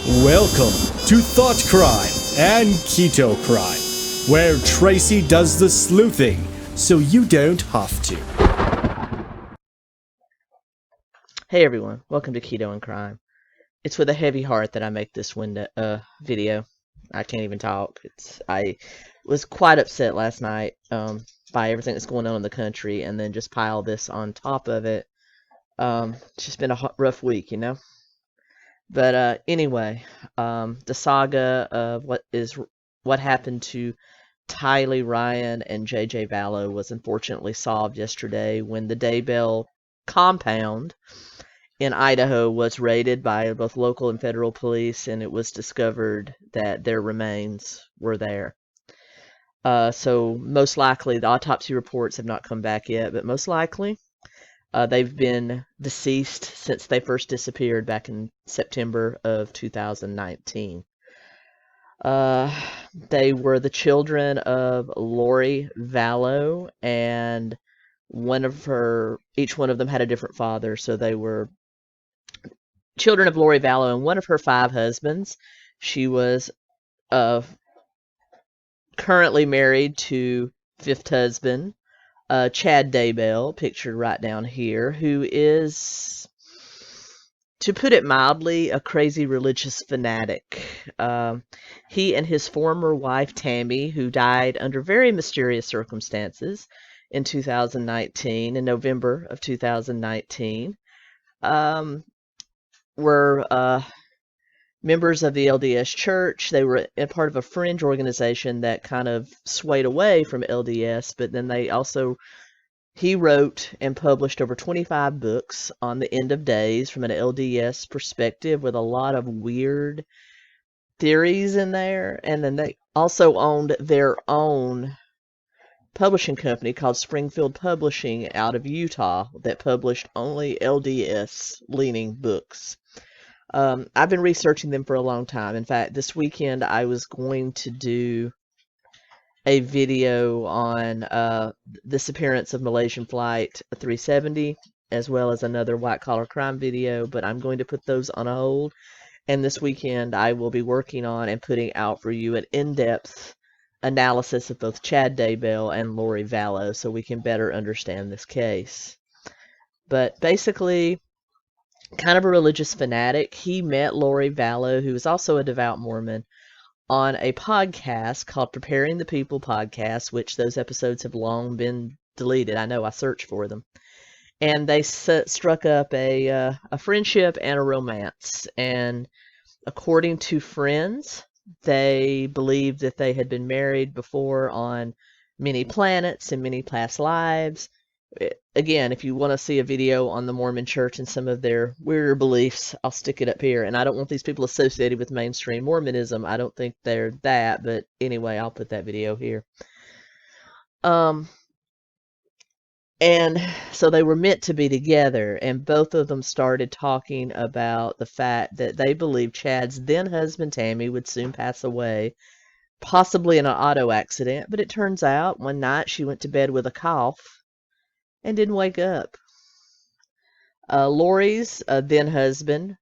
Welcome to Thought Crime and Keto Crime, where Tracy does the sleuthing so you don't have to. Hey everyone, welcome to Keto and Crime. It's with a heavy heart that I make this video. I can't even talk. I was quite upset last night by everything that's going on in the country, and then just pile this on top of it. It's just been a rough week, you know? But anyway, the saga of what happened to Tylee, Ryan, and JJ Vallow was unfortunately solved yesterday when the Daybell compound in Idaho was raided by both local and federal police, and it was discovered that their remains were there. So most likely, the autopsy reports have not come back yet, but most likely they've been deceased since they first disappeared back in September of 2019. They were the children of Lori Vallow, and each one of them had a different father, so they were children of Lori Vallow and one of her 5 husbands. She was currently married to 5th husband, Chad Daybell, pictured right down here, who is, to put it mildly, a crazy religious fanatic. He and his former wife, Tammy, who died under very mysterious circumstances in November of 2019, were members of the LDS Church. They were a part of a fringe organization that kind of swayed away from LDS, but then he wrote and published over 25 books on the end of days from an LDS perspective with a lot of weird theories in there. And then they also owned their own publishing company called Springfield Publishing out of Utah that published only LDS-leaning books. I've been researching them for a long time. In fact, this weekend I was going to do a video on the disappearance of Malaysian Flight 370, as well as another white-collar crime video, but I'm going to put those on hold. And this weekend I will be working on and putting out for you an in-depth analysis of both Chad Daybell and Lori Vallow so we can better understand this case. But basically, kind of a religious fanatic, he met Lori Vallow, who is also a devout Mormon, on a podcast called Preparing the People podcast, which those episodes have long been deleted. I know, I searched for them. And they struck up a friendship and a romance. And according to friends, they believed that they had been married before on many planets and many past lives. Again, if you want to see a video on the Mormon Church and some of their weirder beliefs, I'll stick it up here. And I don't want these people associated with mainstream Mormonism. I don't think they're that, but anyway, I'll put that video here. And so they were meant to be together, and both of them started talking about the fact that they believed Chad's then husband, Tammy, would soon pass away, possibly in an auto accident, but it turns out one night she went to bed with a cough and didn't wake up. Lori's then husband,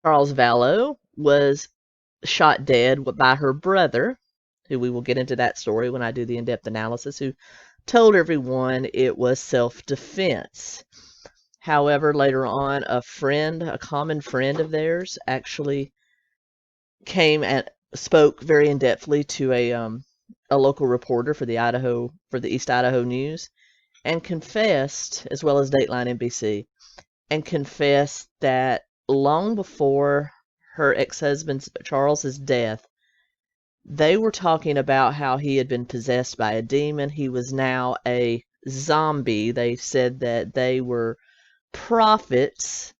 Charles Vallow, was shot dead by her brother, who we will get into that story when I do the in-depth analysis, who told everyone it was self-defense. However, later on, a common friend of theirs, actually came and spoke very in-depthly to a local reporter for the East Idaho News, and confessed, as well as Dateline NBC, and confessed that long before her ex-husband Charles's death, they were talking about how he had been possessed by a demon. He was now a zombie. They said that they were prophets,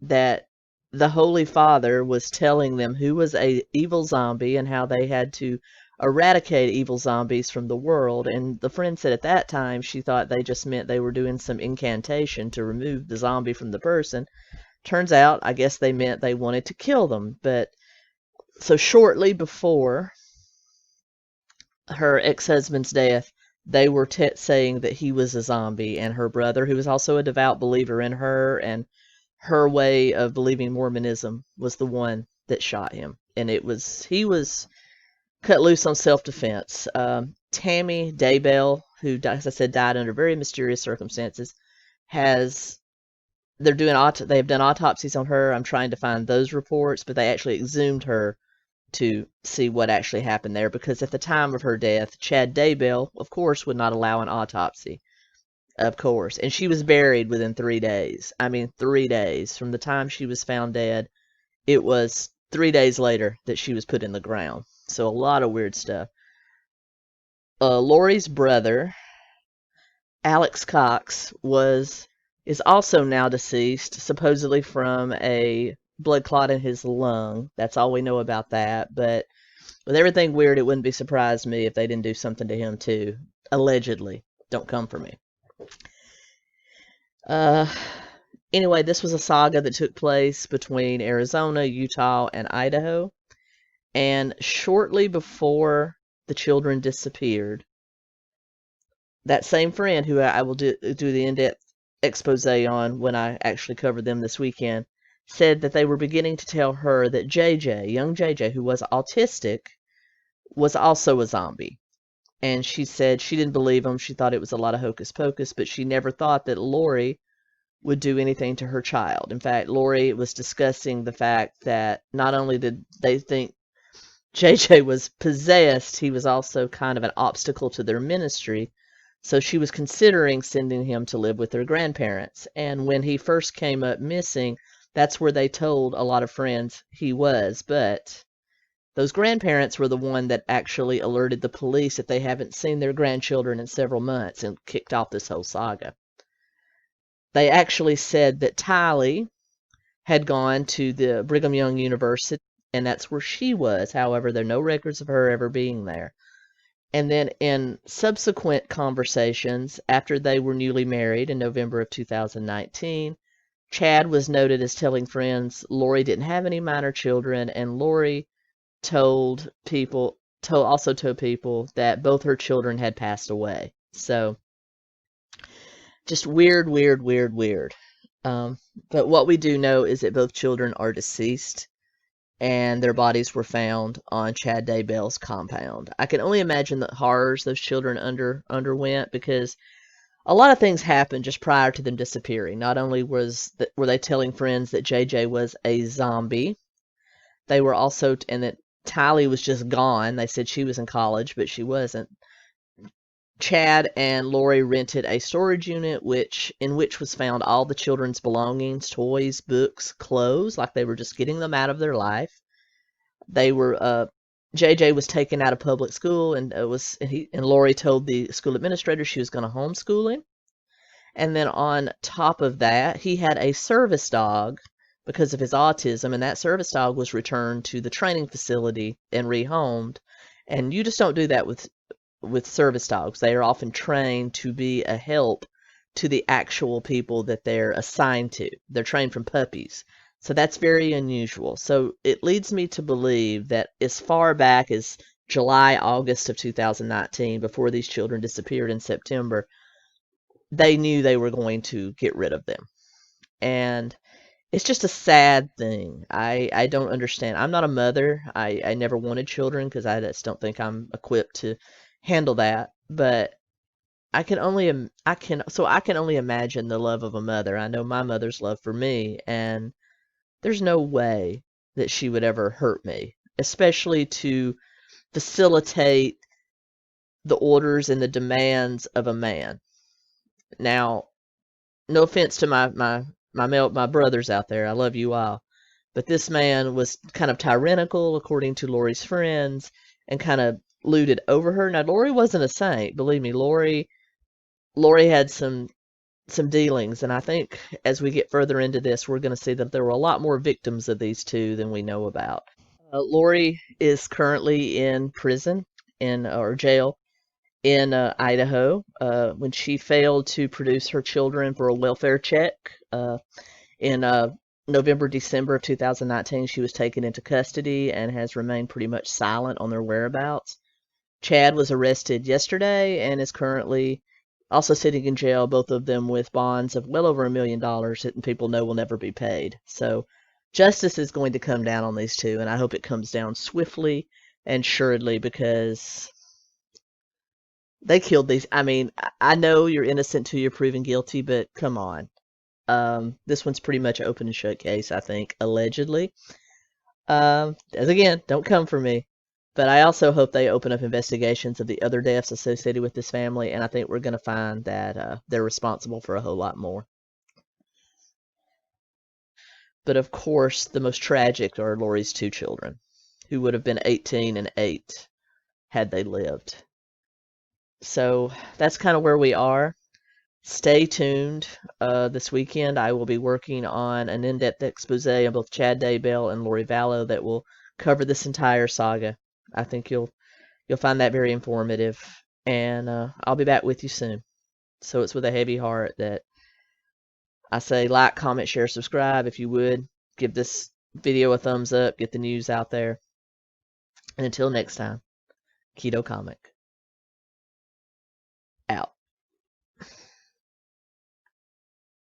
that the Holy Father was telling them who was a evil zombie and how they had to eradicate evil zombies from the world. And the friend said at that time she thought they just meant they were doing some incantation to remove the zombie from the person. Turns out, I guess they meant they wanted to kill them. But so shortly before her ex-husband's death, they were saying that he was a zombie, and her brother, who was also a devout believer in her and her way of believing Mormonism, was the one that shot him, and he was cut loose on self-defense. Tammy Daybell, who, as I said, died under very mysterious circumstances, has they're doing they have done autopsies on her. I'm trying to find those reports, but they actually exhumed her to see what actually happened there, because at the time of her death, Chad Daybell, of course, would not allow an autopsy. Of course. And she was buried within 3 days. I mean, 3 days. From the time she was found dead, it was 3 days later that she was put in the ground. So a lot of weird stuff. Lori's brother, Alex Cox, is also now deceased, supposedly from a blood clot in his lung. That's all we know about that. But with everything weird, it wouldn't be surprised me if they didn't do something to him too. Allegedly. Don't come for me. Anyway, this was a saga that took place between Arizona, Utah, and Idaho. And shortly before the children disappeared, that same friend who I will do the in-depth expose on when I actually cover them this weekend, said that they were beginning to tell her that young JJ, who was autistic, was also a zombie. And she said she didn't believe them. She thought it was a lot of hocus pocus, but she never thought that Lori would do anything to her child. In fact, Lori was discussing the fact that not only did they think JJ was possessed, he was also kind of an obstacle to their ministry. So she was considering sending him to live with their grandparents. And when he first came up missing, that's where they told a lot of friends he was. But those grandparents were the one that actually alerted the police that they haven't seen their grandchildren in several months and kicked off this whole saga. They actually said that Tylee had gone to the Brigham Young University, and that's where she was. However, there are no records of her ever being there. And then in subsequent conversations, after they were newly married in November of 2019, Chad was noted as telling friends Lori didn't have any minor children, and Lori told people that both her children had passed away. So just weird. But what we do know is that both children are deceased, and their bodies were found on Chad Daybell's compound. I can only imagine the horrors those children underwent, because a lot of things happened just prior to them disappearing. Not only were they telling friends that JJ was a zombie, they were also, and that Tylee was just gone. They said she was in college, but she wasn't. Chad and Lori rented a storage unit in which was found all the children's belongings, toys, books, clothes, like they were just getting them out of their life. JJ was taken out of public school, and Lori told the school administrator she was going to homeschool him. And then on top of that, he had a service dog because of his autism, and that service dog was returned to the training facility and rehomed. And you just don't do that with service dogs. They are often trained to be a help to the actual people that they're assigned to. They're trained from puppies. So that's very unusual. So it leads me to believe that as far back as July, August of 2019, before these children disappeared in September, they knew they were going to get rid of them. And it's just a sad thing. I don't understand. I'm not a mother. I never wanted children because I just don't think I'm equipped to handle that. But I can only imagine the love of a mother. I know my mother's love for me, and there's no way that she would ever hurt me, especially to facilitate the orders and the demands of a man. Now, no offense to my brothers out there, I love you all, but this man was kind of tyrannical, according to Lori's friends, and kind of looted over her. Now, Lori wasn't a saint, believe me. Lori had some dealings, and I think as we get further into this, we're going to see that there were a lot more victims of these two than we know about. Lori is currently in prison or jail in Idaho when she failed to produce her children for a welfare check. In November, December of 2019, she was taken into custody and has remained pretty much silent on their whereabouts. Chad was arrested yesterday and is currently also sitting in jail, both of them with bonds of well over $1 million that people know will never be paid. So justice is going to come down on these two, and I hope it comes down swiftly and suredly, because they killed these. I mean, I know you're innocent till you're proven guilty, but come on. This one's pretty much open and shut case, I think, allegedly. As again, don't come for me. But I also hope they open up investigations of the other deaths associated with this family, and I think we're going to find that they're responsible for a whole lot more. But of course, the most tragic are Lori's two children, who would have been 18 and 8 had they lived. So that's kind of where we are. Stay tuned. This weekend, I will be working on an in-depth expose on both Chad Daybell and Lori Vallow that will cover this entire saga. I think you'll find that very informative, and I'll be back with you soon. So it's with a heavy heart that I say like, comment, share, subscribe. If you would, give this video a thumbs up, get the news out there. And until next time, Keto Comic.